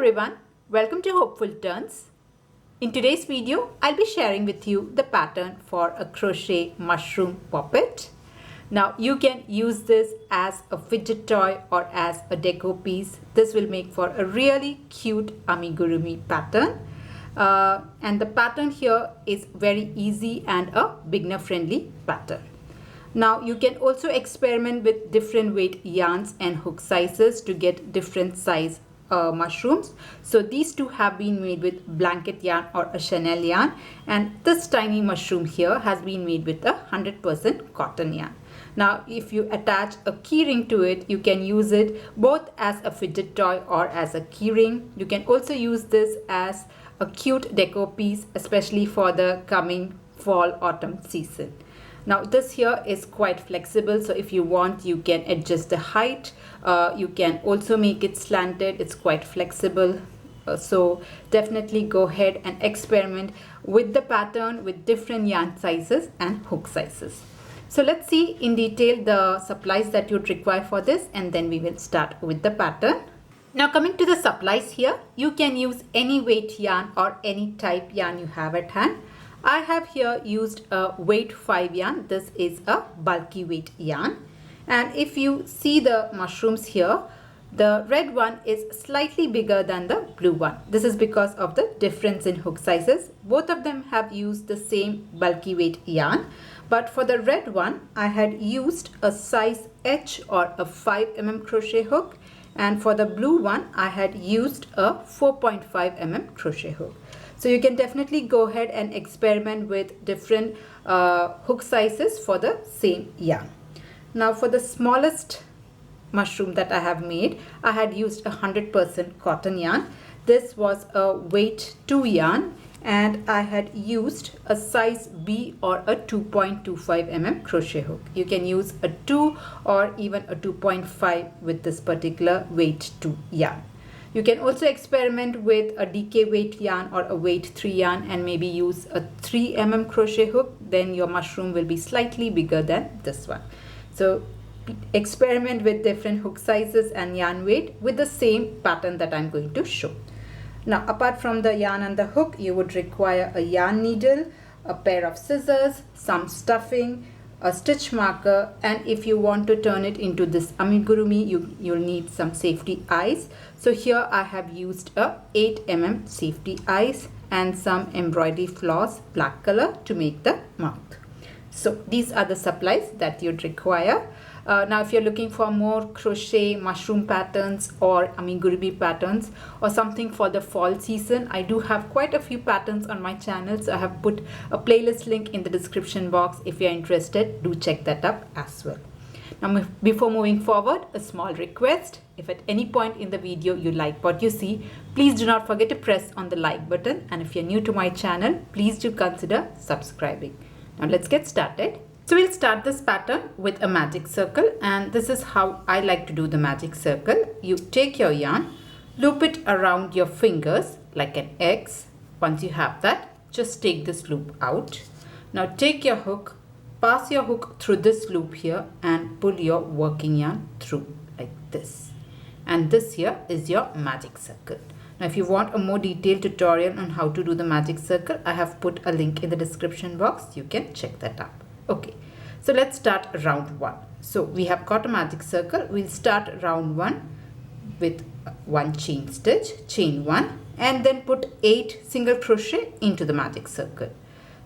everyone, welcome to Hopeful Turns. In today's video, I'll be sharing with you the pattern for a crochet mushroom puppet. Now you can use this as a fidget toy or as a deco piece. This will make for a really cute amigurumi pattern. And the pattern here is very easy and a beginner friendly pattern. Now you can also experiment with different weight yarns and hook sizes to get different size mushrooms. So these two have been made with blanket yarn or a chenille yarn, and this tiny mushroom here has been made with 100% cotton yarn. Now if you attach a key ring to it, you can use it both as a fidget toy or as a key ring. You can also use this as a cute deco piece, especially for the coming fall autumn season. Now this here is quite flexible, so if you want, you can adjust the height. You can also make it slanted. It's quite flexible. So definitely go ahead and experiment with the pattern with different yarn sizes and hook sizes. So let's see in detail the supplies that you'd require for this, and then we will start with the pattern. Now coming to the supplies here, you can use any weight yarn or any type yarn you have at hand. I have here used a weight 5 yarn. This is a bulky weight yarn. And if you see the mushrooms here, the red one is slightly bigger than the blue one. This is because of the difference in hook sizes. Both of them have used the same bulky weight yarn. But for the red one, I had used a size H or a 5 mm crochet hook. And for the blue one, I had used a 4.5 mm crochet hook. So you can definitely go ahead and experiment with different hook sizes for the same yarn. Now for the smallest mushroom that I have made, I had used 100% cotton yarn. This was a weight 2 yarn, and I had used a size B or a 2.25 mm crochet hook. You can use a 2 or even a 2.5 with this particular weight 2 yarn. You can also experiment with a DK weight yarn or a weight 3 yarn and maybe use a 3 mm crochet hook. Then your mushroom will be slightly bigger than this one. So experiment with different hook sizes and yarn weight with the same pattern that I'm going to show. Now apart from the yarn and the hook, you would require a yarn needle, a pair of scissors, some stuffing, a stitch marker, and if you want to turn it into this amigurumi, you'll need some safety eyes. So here I have used a 8 mm safety eyes and some embroidery floss, black color, to make the mouth. So these are the supplies that you'd require. Now if you're looking for more crochet mushroom patterns or amigurumi patterns or something for the fall season, I do have quite a few patterns on my channel. So I have put a playlist link in the description box. If you're interested, do check that up as well. Now before moving forward, a small request. If at any point in the video you like what you see, please do not forget to press on the like button. And if you're new to my channel, please do consider subscribing. Now let's get started. So we'll start this pattern with a magic circle, and this is how I like to do the magic circle. You take your yarn, loop it around your fingers like an X. Once you have that, just take this loop out. Now take your hook, pass your hook through this loop here and pull your working yarn through like this. And this here is your magic circle. Now if you want a more detailed tutorial on how to do the magic circle, I have put a link in the description box. You can check that out. Okay, so let's start round 1. So we have got a magic circle. We'll start round 1 with 1 chain stitch, chain 1, and then put 8 single crochet into the magic circle.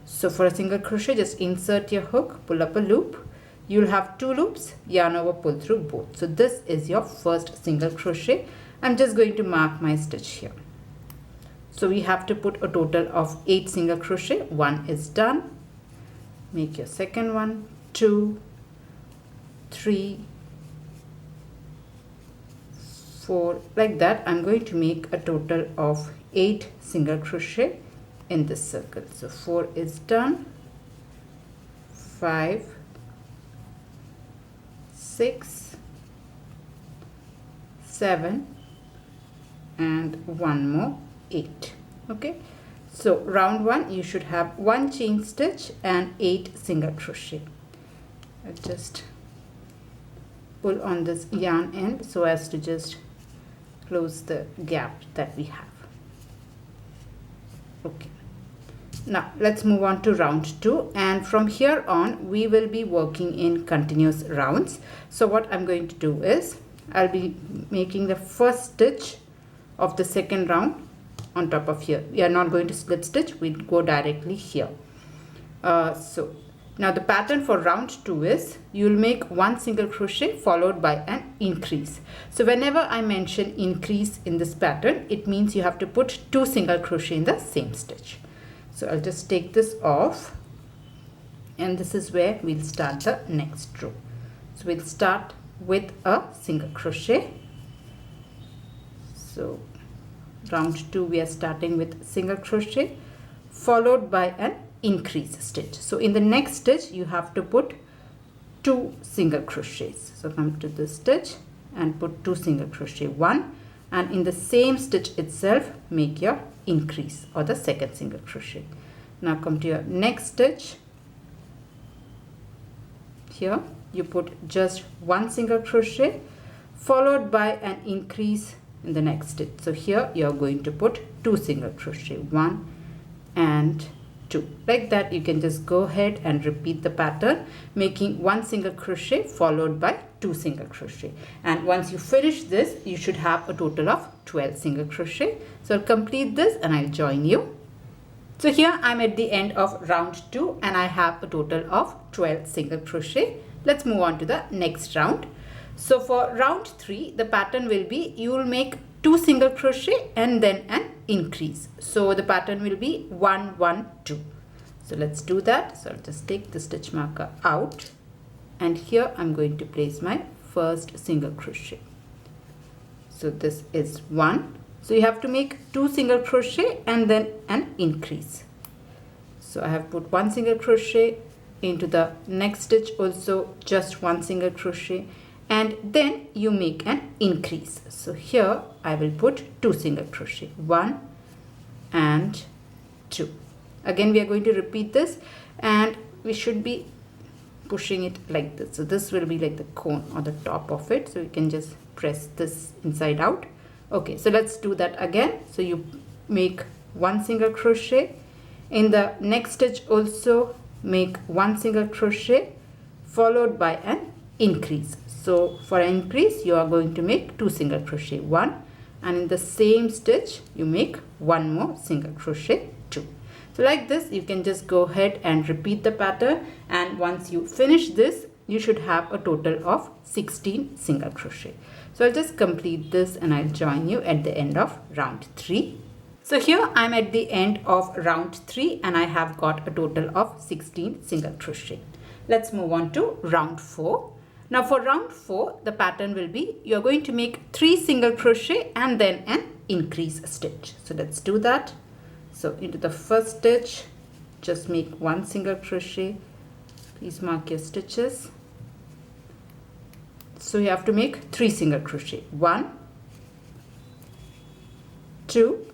So for a single crochet, just insert your hook, pull up a loop. You'll have 2 loops, yarn over, pull through both. So this is your first single crochet. I'm just going to mark my stitch here. So we have to put a total of 8 single crochet. 1 is done. Make your second one, 2, 3, 4, like that. I'm going to make a total of 8 single crochet in this circle. So 4 is done, 5, 6, 7, and 1 more, 8. Okay. So round 1, you should have 1 chain stitch and 8 single crochet. I'll just pull on this yarn end so as to just close the gap that we have. Okay, now let's move on to round 2, and from here on we will be working in continuous rounds. So what I'm going to do is I'll be making the first stitch of the second round on top of here. We are not going to slip stitch, we'll go directly here. So now the pattern for round 2 is you'll make one single crochet followed by an increase. So whenever I mention increase in this pattern, it means you have to put 2 single crochet in the same stitch. So I'll just take this off, and this is where we'll start the next row. So we'll start with a single crochet. So round 2 we are starting with single crochet followed by an increase stitch. So in the next stitch you have to put 2 single crochets. So come to this stitch and put 2 single crochet, 1, and in the same stitch itself make your increase or the second single crochet. Now come to your next stitch. Here you put just 1 single crochet followed by an increase in the next stitch. So here you are going to put 2 single crochet, 1 and 2. Like that you can just go ahead and repeat the pattern, making 1 single crochet followed by 2 single crochet, and once you finish this you should have a total of 12 single crochet. So I'll complete this and I'll join you. So here I'm at the end of round 2 and I have a total of 12 single crochet. Let's move on to the next round. So for round 3 the pattern will be you will make 2 single crochet and then an increase. So the pattern will be 1 1 2. So let's do that. So I'll just take the stitch marker out, and here I'm going to place my first single crochet. So this is 1. So you have to make 2 single crochet and then an increase. So I have put 1 single crochet into the next stitch, also just 1 single crochet, and then you make an increase. So here I will put 2 single crochet, 1 and 2. Again we are going to repeat this, and we should be pushing it like this. So this will be like the cone or the top of it, so you can just press this inside out. Okay, so let's do that again. So you make 1 single crochet, in the next stitch also make 1 single crochet followed by an increase. So for an increase you are going to make 2 single crochet, 1, and in the same stitch you make 1 more single crochet, 2. So like this you can just go ahead and repeat the pattern, and once you finish this you should have a total of 16 single crochet. So I'll just complete this and I'll join you at the end of round 3. So here I'm at the end of round 3 and I have got a total of 16 single crochet. Let's move on to round 4. Now for round 4 the pattern will be you're going to make 3 single crochet and then an increase stitch. So let's do that. So into the first stitch just make 1 single crochet. Please mark your stitches. So you have to make 3 single crochet, 1, 2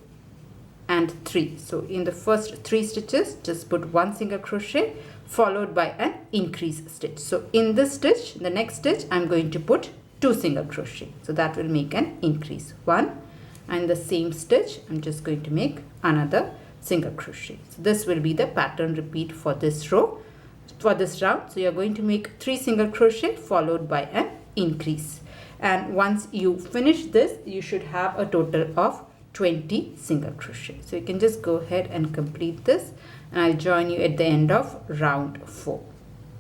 and 3. So in the first 3 stitches just put 1 single crochet followed by an increase stitch. So in this stitch, the next stitch I'm going to put 2 single crochet. So that will make an increase, 1, and the same stitch I'm just going to make another single crochet. So this will be the pattern repeat for this row, for this round. So you're going to make 3 single crochet followed by an increase, and once you finish this you should have a total of 20 single crochet. So you can just go ahead and complete this, and I'll join you at the end of round 4.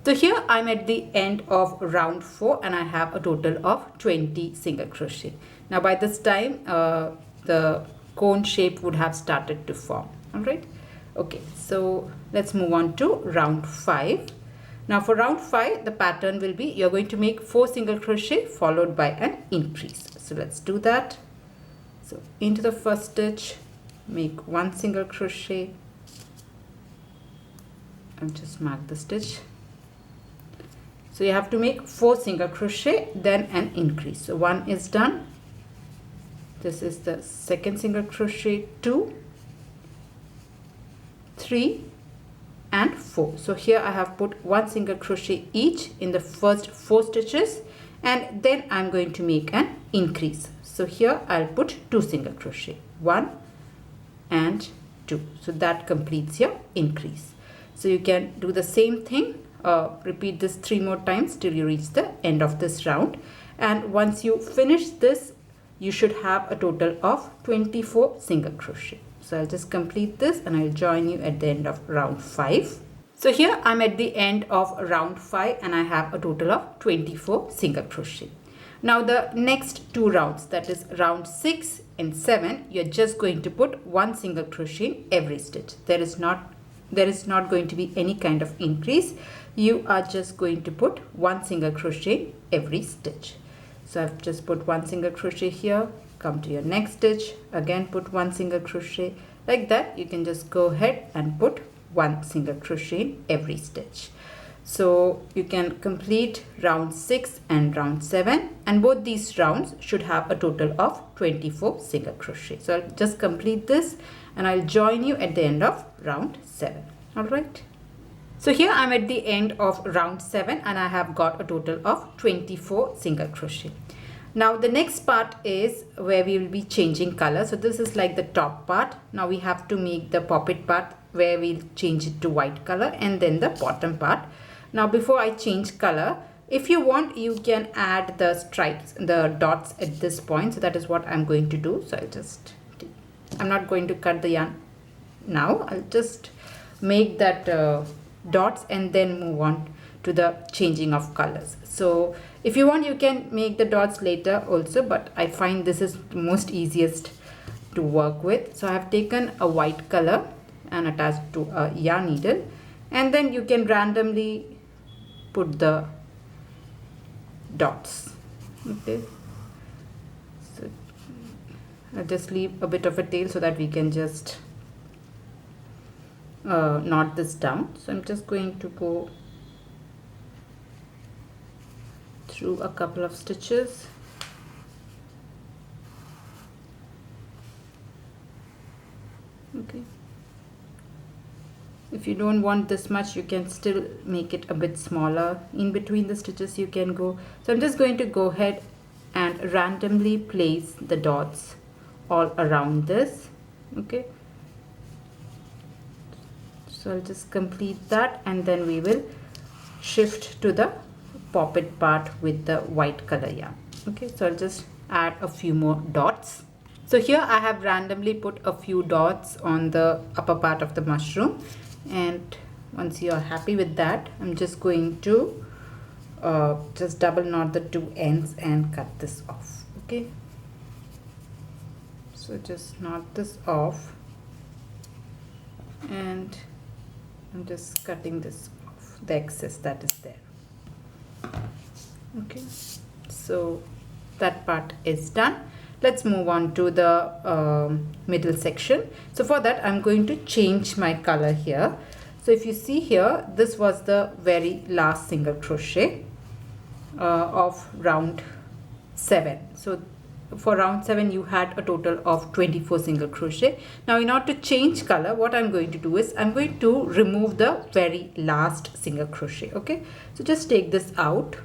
So here I'm at the end of round 4 and I have a total of 20 single crochet. Now by this time the cone shape would have started to form. All right. Okay, so let's move on to round 5. Now for round 5 the pattern will be you're going to make 4 single crochet followed by an increase. So let's do that. So into the first stitch make 1 single crochet and just mark the stitch. So you have to make 4 single crochet then an increase. So 1 is done. This is the second single crochet, 2, 3 and 4. So here I have put 1 single crochet each in the first 4 stitches, and then I'm going to make an increase. So here I'll put 2 single crochet, 1 and 2. So that completes your increase. So you can do the same thing, repeat this 3 more times till you reach the end of this round. And once you finish this, you should have a total of 24 single crochet. So I'll just complete this and I'll join you at the end of round 5. So here I'm at the end of round 5 and I have a total of 24 single crochet. Now the next 2 rounds, that is round 6 and 7, you're just going to put 1 single crochet in every stitch. There is not going to be any kind of increase. You are just going to put 1 single crochet in every stitch. So I've just put 1 single crochet here, come to your next stitch, again put 1 single crochet. Like that you can just go ahead and put 1 single crochet in every stitch. So you can complete round 6 and round 7, and both these rounds should have a total of 24 single crochet. So I'll just complete this and I'll join you at the end of round 7. Alright. So here I'm at the end of round 7 and I have got a total of 24 single crochet. Now the next part is where we will be changing color. So this is like the top part. Now we have to make the poppet part where we'll change it to white color, and then the bottom part. Now before I change color, if you want, you can add the stripes, the dots at this point. So that is what I'm going to do. So I'm not going to cut the yarn now. I'll just make that dots and then move on to the changing of colors. So if you want, you can make the dots later also, but I find this is the most easiest to work with. So I have taken a white color and attached to a yarn needle, and then you can randomly put the dots. Okay, so I'll just leave a bit of a tail so that we can just knot this down. So I'm just going to go through a couple of stitches. Okay, if you don't want this much, you can still make it a bit smaller. In between the stitches you can go. So I'm just going to go ahead and randomly place the dots all around this. Okay, so I'll just complete that and then we will shift to the poppet part with the white color yarn. Okay, so I'll just add a few more dots. So here I have randomly put a few dots on the upper part of the mushroom, and once you are happy with that, I'm just going to just double knot the 2 ends and cut this off. Okay, so just knot this off and I'm just cutting this off, the excess that is there. Okay, so that part is done. Let's move on to the middle section. So for that I'm going to change my color here. So if you see here, this was the very last single crochet of round 7. So for round 7 you had a total of 24 single crochet. Now in order to change color, what I'm going to do is I'm going to remove the very last single crochet. Okay, so just take this out.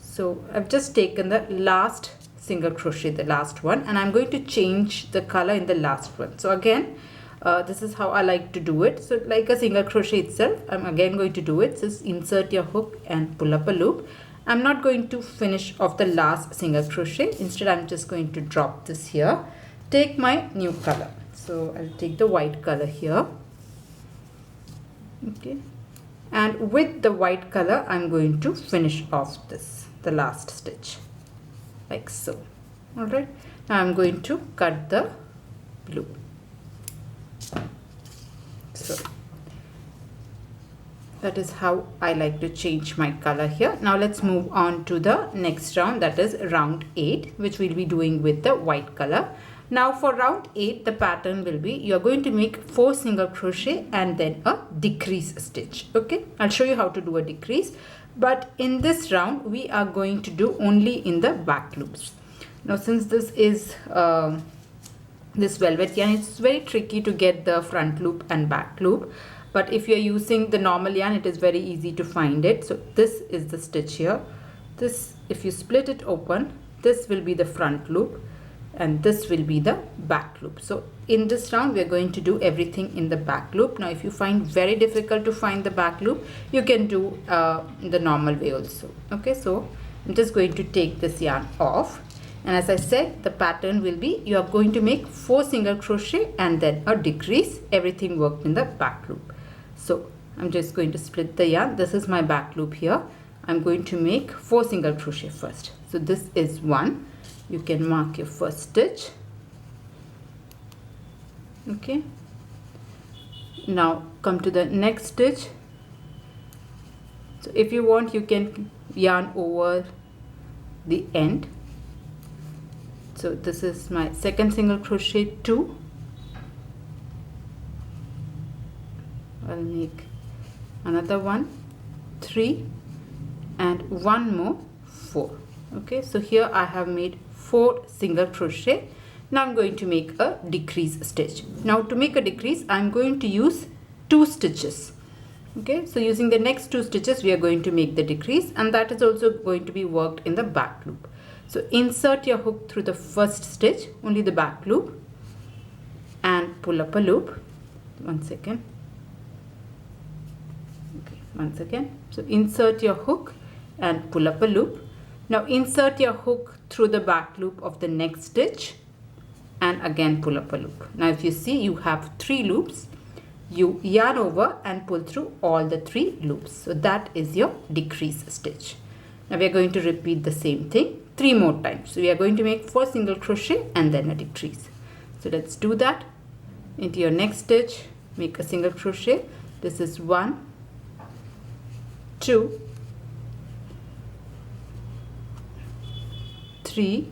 So I've just taken the last single crochet, the last one, and I'm going to change the color in the last one. So again, this is how I like to do it. So like a single crochet itself, I'm again going to do it. Just insert your hook and pull up a loop. I'm not going to finish off the last single crochet. Instead, I'm just going to drop this here. Take my new color. So I'll take the white color here. Okay, and with the white color, I'm going to finish off this, the last stitch, like so. All right, now I'm going to cut the blue. So that is how I like to change my color here. Now let's move on to the next round, that is round 8, which we'll be doing with the white color. Now for round 8, the pattern will be, you're going to make 4 single crochet and then a decrease stitch. Okay, I'll show you how to do a decrease, but in this round we are going to do only in the back loops. Now since this is this velvet yarn, it's very tricky to get the front loop and back loop, but if you're using the normal yarn, it is very easy to find it. So this is the stitch here. This, if you split it open, this will be the front loop and this will be the back loop. So in this round we are going to do everything in the back loop. Now if you find very difficult to find the back loop, you can do the normal way also. Okay, so I'm just going to take this yarn off, and as I said, the pattern will be, you are going to make 4 single crochet and then a decrease, everything worked in the back loop. So I'm just going to split the yarn. This is my back loop here. I'm going to make 4 single crochet first. So this is 1. You can mark your first stitch. Okay, now come to the next stitch. So if you want, you can yarn over the end. So this is my second single crochet, 2. I'll make another one, 3, and one more, 4. Okay, so here I have made 4 single crochet. Now I'm going to make a decrease stitch. Now to make a decrease, I'm going to use 2 stitches. Okay, so using the next 2 stitches, we are going to make the decrease, and that is also going to be worked in the back loop. So insert your hook through the first stitch, only the back loop, and pull up a loop. One second. Okay, once again. So insert your hook and pull up a loop. Now insert your hook through the back loop of the next stitch and again pull up a loop. Now if you see, you have 3 loops. You yarn over and pull through all the 3 loops. So that is your decrease stitch. Now we are going to repeat the same thing 3 more times. So we are going to make 4 single crochet and then a decrease. So let's do that. Into your next stitch, make a single crochet. This is 1, 2, 3,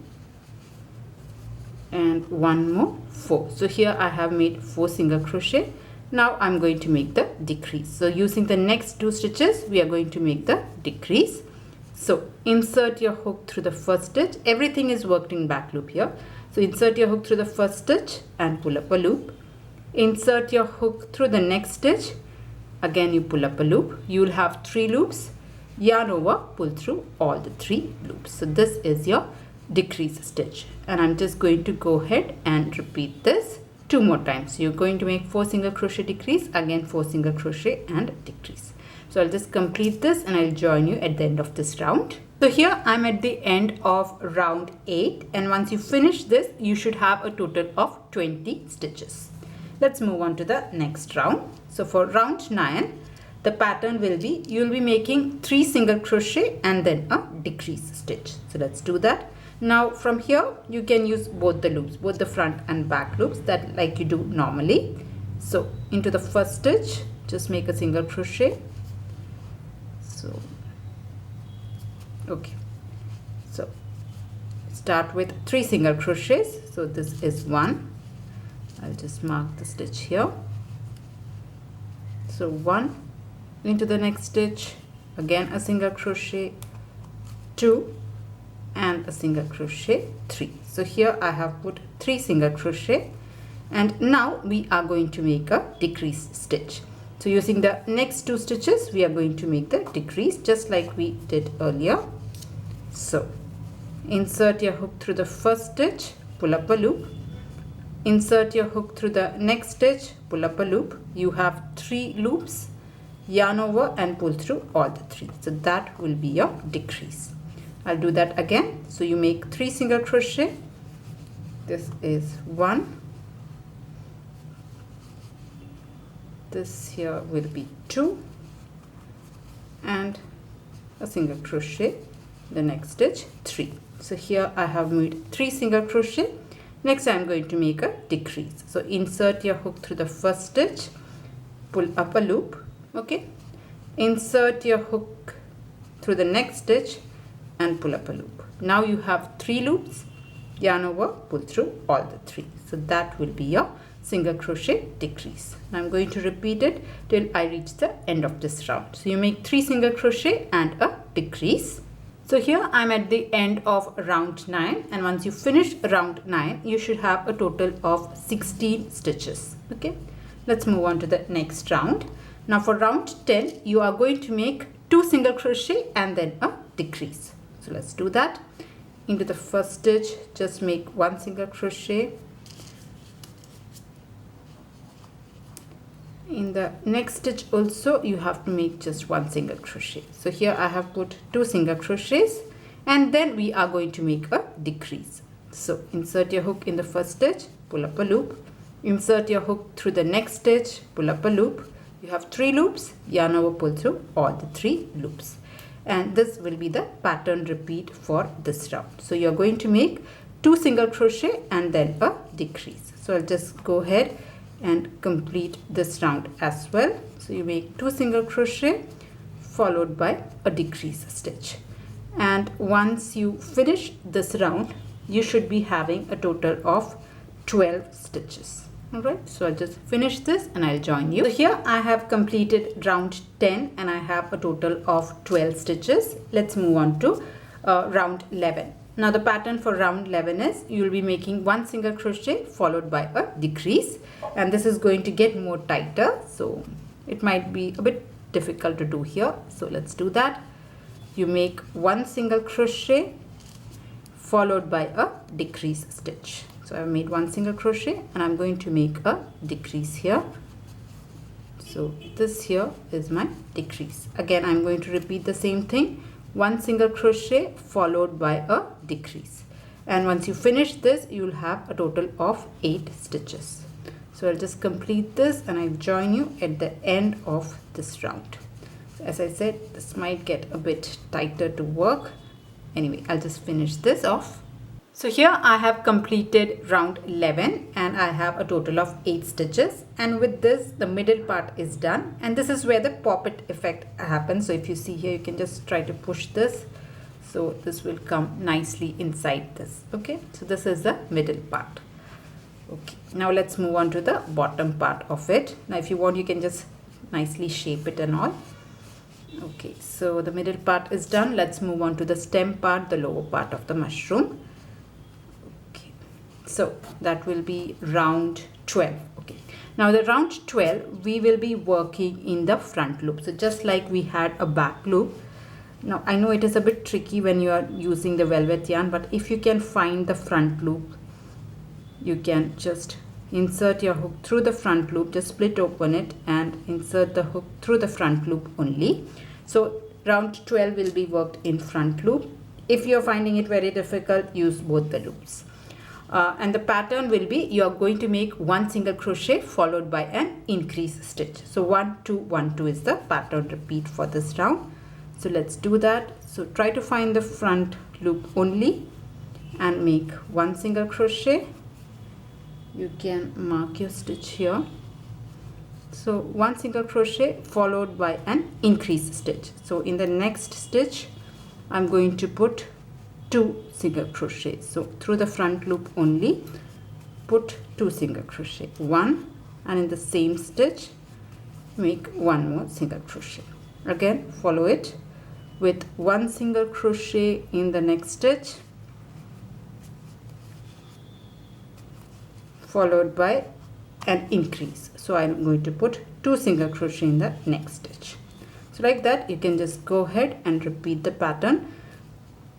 and one more, 4. So here I have made 4 single crochet. Now I'm going to make the decrease. So using the next 2 stitches, we are going to make the decrease. So insert your hook through the first stitch. Everything is worked in back loop here. So insert your hook through the first stitch and pull up a loop. Insert your hook through the next stitch. Again you pull up a loop. You will have 3 loops. Yarn over, pull through all the 3 loops. So this is your decrease stitch, and I'm just going to go ahead and repeat this 2 more times. So you're going to make 4 single crochet decrease, again 4 single crochet and decrease. So I'll just complete this and I'll join you at the end of this round. So here I'm at the end of round 8, and once you finish this, you should have a total of 20 stitches. Let's move on to the next round. So for round 9, the pattern will be, you will be making 3 single crochet and then a decrease stitch. So let's do that. Now from here, you can use both the loops, both the front and back loops, that like you do normally. So into the first stitch, just make a single crochet. So okay, so start with 3 single crochets. So this is 1. I'll just mark the stitch here. So 1, into the next stitch, again a single crochet, 2, and a single crochet, 3. So here I have put 3 single crochet, and now we are going to make a decrease stitch. So using the next 2 stitches, we are going to make the decrease just like we did earlier. So insert your hook through the first stitch, pull up a loop. Insert your hook through the next stitch, pull up a loop. You have 3 loops. Yarn over and pull through all the 3. So that will be your decrease. I'll do that again. So you make 3 single crochet. This is 1. This here will be 2, and a single crochet, the next stitch, 3. So here I have made 3 single crochet. Next I'm going to make a decrease. So insert your hook through the first stitch, pull up a loop. Okay, insert your hook through the next stitch and pull up a loop. Now you have 3 loops. Yarn over, pull through all the 3. So that will be your single crochet decrease. Now I'm going to repeat it till I reach the end of this round. So you make 3 single crochet and a decrease. So here I'm at the end of round 9, and once you finish round 9, you should have a total of 16 stitches. Okay, let's move on to the next round. Now for round 10, you are going to make 2 single crochet and then a decrease. So let's do that. into the first stitch, just make one single crochet. In the next stitch also you have to make just one single crochet. So here I have put 2 single crochets, and then we are going to make a decrease. So insert your hook in the first stitch, pull up a loop, insert your hook through the next stitch, pull up a loop. You have 3 loops, yarn over, pull through all the 3 loops, and this will be the pattern repeat for this round. So you're going to make 2 single crochet and then a decrease. So I'll just go ahead and complete this round as well. So you make 2 single crochet followed by a decrease stitch, and once you finish this round you should be having a total of 12 stitches. Alright, so I'll just finish this and I'll join you. So here I have completed round 10 and I have a total of 12 stitches. Let's move on to round 11. Now the pattern for round 11 is you will be making 1 single crochet followed by a decrease, and this is going to get more tighter, so it might be a bit difficult to do here. So let's do that. You make 1 single crochet followed by a decrease stitch. So I've made 1 single crochet and I'm going to make a decrease here. So this here is my decrease. Again I'm going to repeat the same thing, 1 single crochet followed by a decrease, and once you finish this you will have a total of 8 stitches. So I'll just complete this and I'll join you at the end of this round. So as I said, this might get a bit tighter to work. Anyway, I'll just finish this off. So here I have completed round 11 and I have a total of 8 stitches, and with this the middle part is done, and this is where the poppet effect happens. So if you see here, you can just try to push this, so this will come nicely inside this. Okay, so this is the middle part. Okay, now let's move on to the bottom part of it. Now if you want, you can just nicely shape it and all. Okay, so the middle part is done. Let's move on to the stem part, the lower part of the mushroom. So that will be round 12. Okay, now the round 12 we will be working in the front loop. So just like we had a back loop. Now I know it is a bit tricky when you are using the velvet yarn, but if you can find the front loop, you can just insert your hook through the front loop, just split open it and insert the hook through the front loop only. So round 12 will be worked in front loop. If you are finding it very difficult, use both the loops. And the pattern will be, you are going to make 1 single crochet followed by an increase stitch. So 1 2 1 2 is the pattern repeat for this round. So let's do that. So try to find the front loop only and make 1 single crochet. You can mark your stitch here. So 1 single crochet followed by an increase stitch. So in the next stitch I'm going to put 2 single crochet. So through the front loop only put 2 single crochet, 1, and in the same stitch make 1 more single crochet. Again follow it with 1 single crochet in the next stitch followed by an increase. So I'm going to put 2 single crochet in the next stitch. So like that you can just go ahead and repeat the pattern,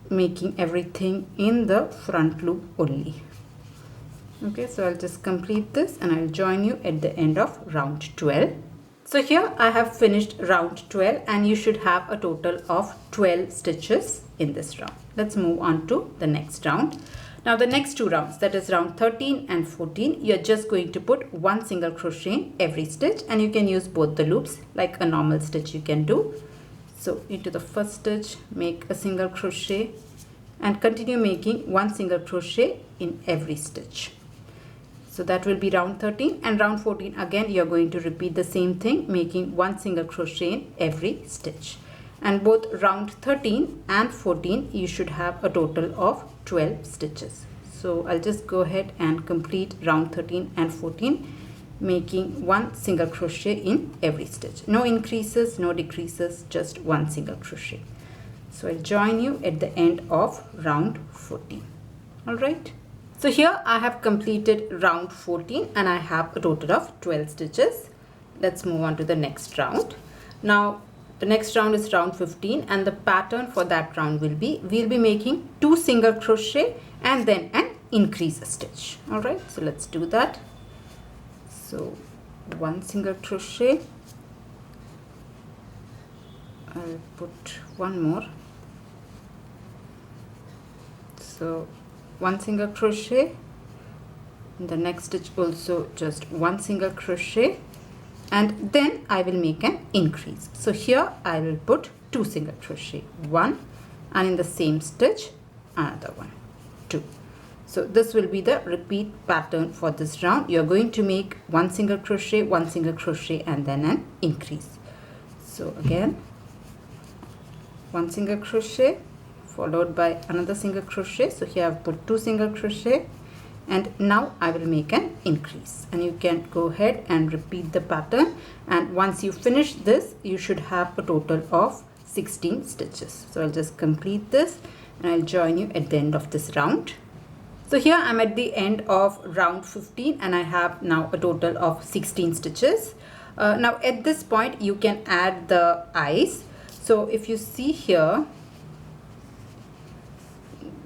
making everything in the front loop only. Okay, so I'll just complete this and I'll join you at the end of round 12. So here I have finished round 12 and you should have a total of 12 stitches in this round. Let's move on to the next round. Now the next 2 rounds, that is round 13 and 14, you're just going to put 1 single crochet in every stitch, and you can use both the loops like a normal stitch you can do. So into the first stitch make a single crochet and continue making 1 single crochet in every stitch. So that will be round 13, and round 14 again you're going to repeat the same thing, making 1 single crochet in every stitch. And both round 13 and 14 you should have a total of 12 stitches. So I'll just go ahead and complete round 13 and 14, making 1 single crochet in every stitch. No increases, no decreases, just 1 single crochet. So I'll join you at the end of round 14. Alright. So here I have completed round 14 and I have a total of 12 stitches. Let's move on to the next round. Now the next round is round 15, and the pattern for that round will be, we'll be making 2 single crochet and then an increase stitch. All right, so let's do that. So 1 single crochet, I'll put one more. So 1 single crochet, in the next stitch also just 1 single crochet, and then I will make an increase. So here I will put 2 single crochet, 1, and in the same stitch another one, 2. So this will be the repeat pattern for this round. You're going to make 1 single crochet, 1 single crochet, and then an increase. So again 1 single crochet followed by another single crochet. So here I've put 2 single crochet, and now I will make an increase, and you can go ahead and repeat the pattern, and once you finish this you should have a total of 16 stitches. So I'll just complete this and I'll join you at the end of this round. So here I'm at the end of round 15, and I have now a total of 16 stitches. Now at this point you can add the eyes. So if you see here,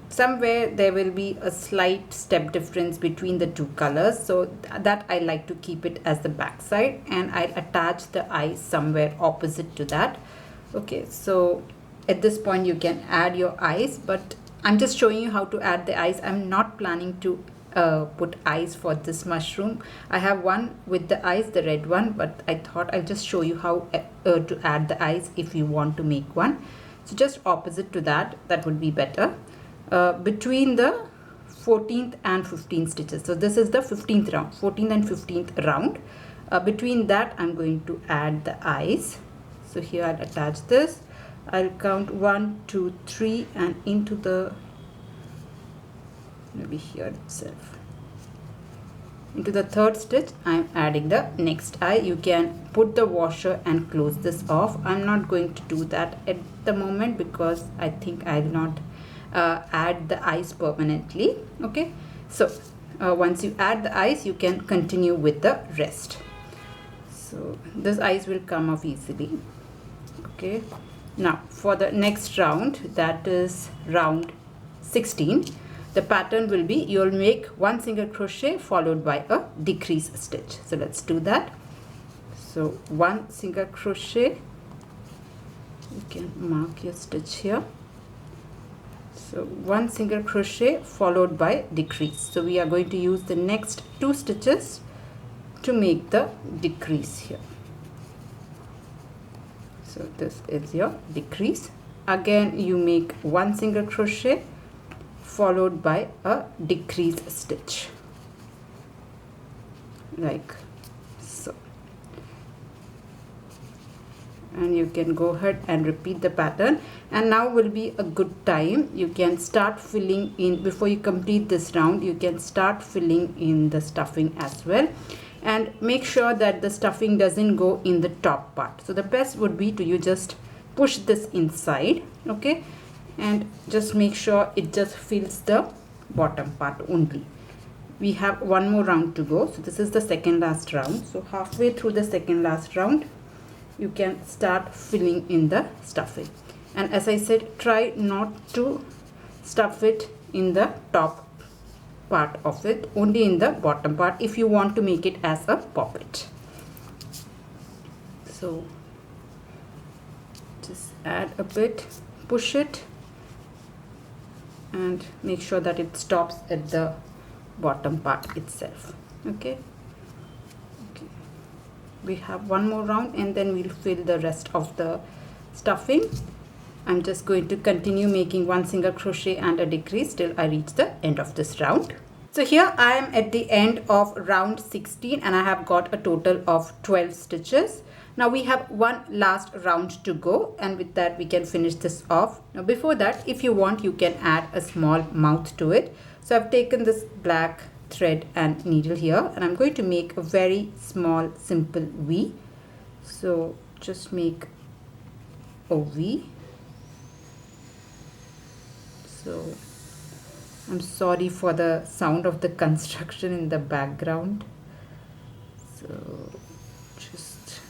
somewhere there will be a slight step difference between the 2 colors, so that I like to keep it as the back side, and I'll attach the eyes somewhere opposite to that. Okay, so at this point you can add your eyes, but I'm just showing you how to add the eyes. I'm not planning to put eyes for this mushroom. I have one with the eyes, the red one, but I thought I'll just show you how to add the eyes if you want to make one. So just opposite to that, that would be better. Between the 14th and 15th stitches, so this is the 15th round, 14th and 15th round, between that I'm going to add the eyes. So here I'll attach this, I'll count 1 2 3, and into the, maybe here itself, into the 3rd stitch I'm adding the next eye. You can put the washer and close this off. I'm not going to do that at the moment because I think I'll not add the eyes permanently. Okay, so once you add the eyes you can continue with the rest. So this eyes will come off easily. Okay, now for the next round, that is round 16, the pattern will be, you'll make 1 single crochet followed by a decrease stitch. So let's do that. So 1 single crochet, you can mark your stitch here. So 1 single crochet followed by decrease. So we are going to use the next 2 stitches to make the decrease here. So this is your decrease. Again you make 1 single crochet followed by a decrease stitch, like so. And you can go ahead and repeat the pattern, and now will be a good time. You can start filling in, before you complete this round you can start filling in the stuffing as well, and make sure that the stuffing doesn't go in the top part. So the best would be to you just push this inside, okay, and just make sure it just fills the bottom part only. We have one more round to go, so this is the second last round. So halfway through the second last round you can start filling in the stuffing, and as I said, try not to stuff it in the top part of it, only in the bottom part if you want to make it as a poppet. So just add a bit, push it, and make sure that it stops at the bottom part itself. Okay, we have one more round and then we'll fill the rest of the stuffing. I'm just going to continue making 1 single crochet and a decrease till I reach the end of this round. So here I am at the end of round 16 and I have got a total of 12 stitches. Now we have one last round to go, and with that we can finish this off. Now before that, if you want, you can add a small mouth to it. So I've taken this black thread and needle here, and I'm going to make a very small simple V. So just make a V. So I'm sorry for the sound of the construction in the background. So just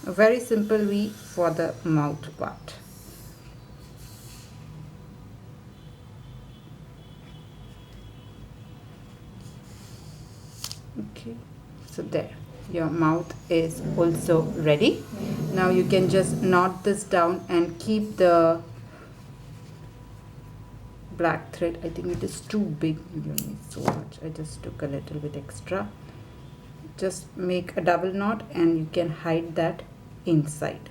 a very simple V for the mouth part. Okay, so there, your mouth is also ready. Now you can just knot this down and keep the black thread. I think it is too big, you don't need so much. I just took a little bit extra. Just make a double knot and you can hide that inside.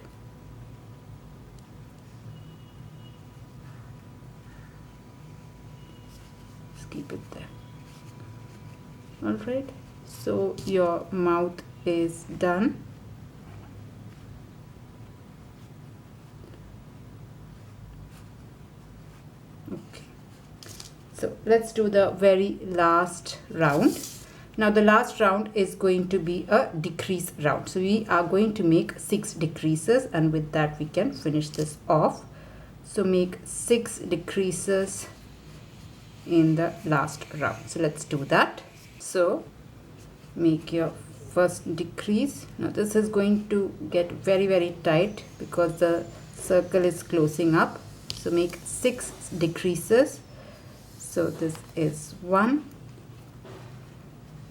Just keep it there. Alright, so your mouth is done. Okay, so let's do the very last round. Now the last round is going to be a decrease round. So we are going to make 6 decreases, and with that we can finish this off. So make 6 decreases in the last round. So let's do that. So make your first decrease. Now this is going to get very tight because the circle is closing up. So make 6 decreases. So this is 1.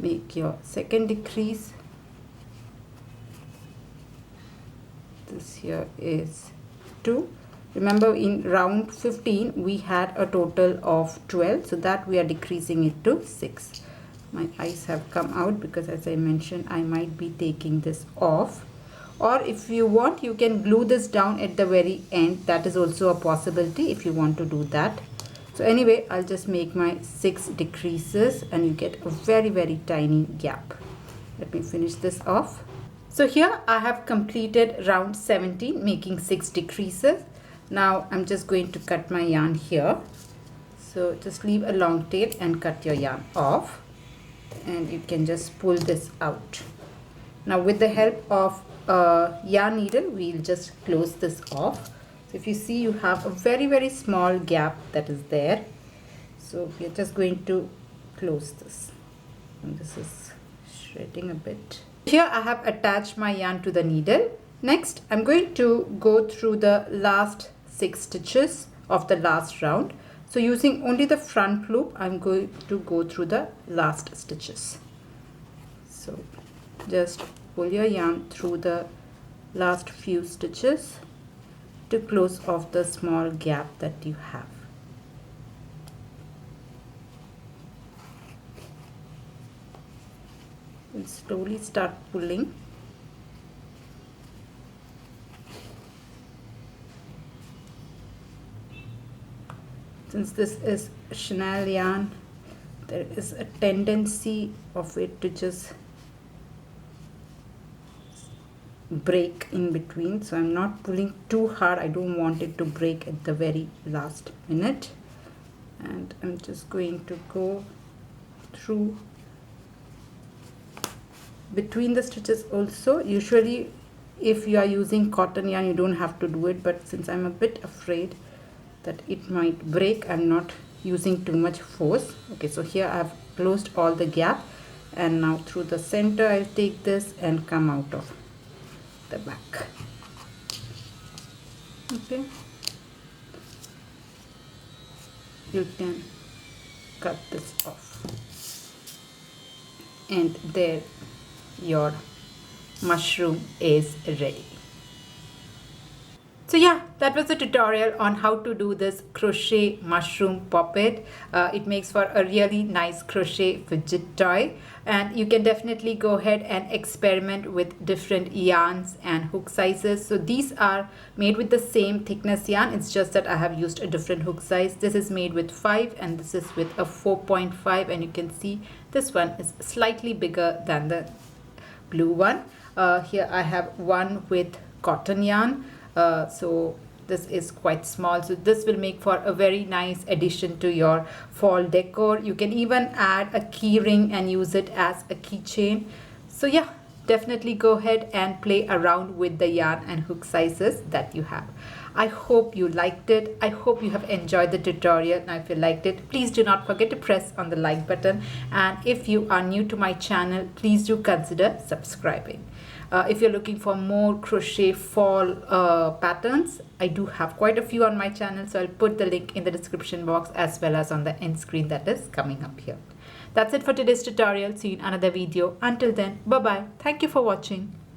Make your second decrease. This here is 2. Remember, in round 15 we had a total of 12, so that we are decreasing it to 6. My eyes have come out because, as I mentioned, I might be taking this off, or if you want you can glue this down at the very end. That is also a possibility if you want to do that. So anyway, I'll just make my 6 decreases and you get a very tiny gap. Let me finish this off. So here I have completed round 17, making 6 decreases. Now I'm just going to cut my yarn here. So just leave a long tail and cut your yarn off, and you can just pull this out. Now with the help of a yarn needle, we'll just close this off. So if you see, you have a very small gap that is there. So we're just going to close this. And this is shredding a bit. Here I have attached my yarn to the needle. Next, I'm going to go through the last 6 stitches of the last round. So using only the front loop, I'm going to go through the last stitches. So just pull your yarn through the last few stitches to close off the small gap that you have. And slowly start pulling. Since this is chenille yarn, there is a tendency of it to just break in between, so I'm not pulling too hard. I don't want it to break at the very last minute, and I'm just going to go through between the stitches also. Usually if you are using cotton yarn you don't have to do it, but since I'm a bit afraid that it might break, I'm not using too much force. Okay, so here I've closed all the gap, and now through the center I'll take this and come out of the back. Okay, you can cut this off, and there your mushroom is ready. So yeah, that was the tutorial on how to do this crochet mushroom puppet. It makes for a really nice crochet fidget toy, and you can definitely go ahead and experiment with different yarns and hook sizes. So these are made with the same thickness yarn, it's just that I have used a different hook size. This is made with 5 and this is with a 4.5, and you can see this one is slightly bigger than the blue one. Here I have one with cotton yarn. So this is quite small, so this will make for a very nice addition to your fall decor. You can even add a key ring and use it as a keychain. So yeah, definitely go ahead and play around with the yarn and hook sizes that you have. I hope you liked it. I hope you have enjoyed the tutorial. Now if you liked it, please do not forget to press on the like button, and if you are new to my channel, please do consider subscribing. If you're looking for more crochet fall patterns, I do have quite a few on my channel, so I'll put the link in the description box as well as on the end screen that is coming up here. That's it for today's tutorial. See you in another video. Until then, bye bye. Thank you for watching.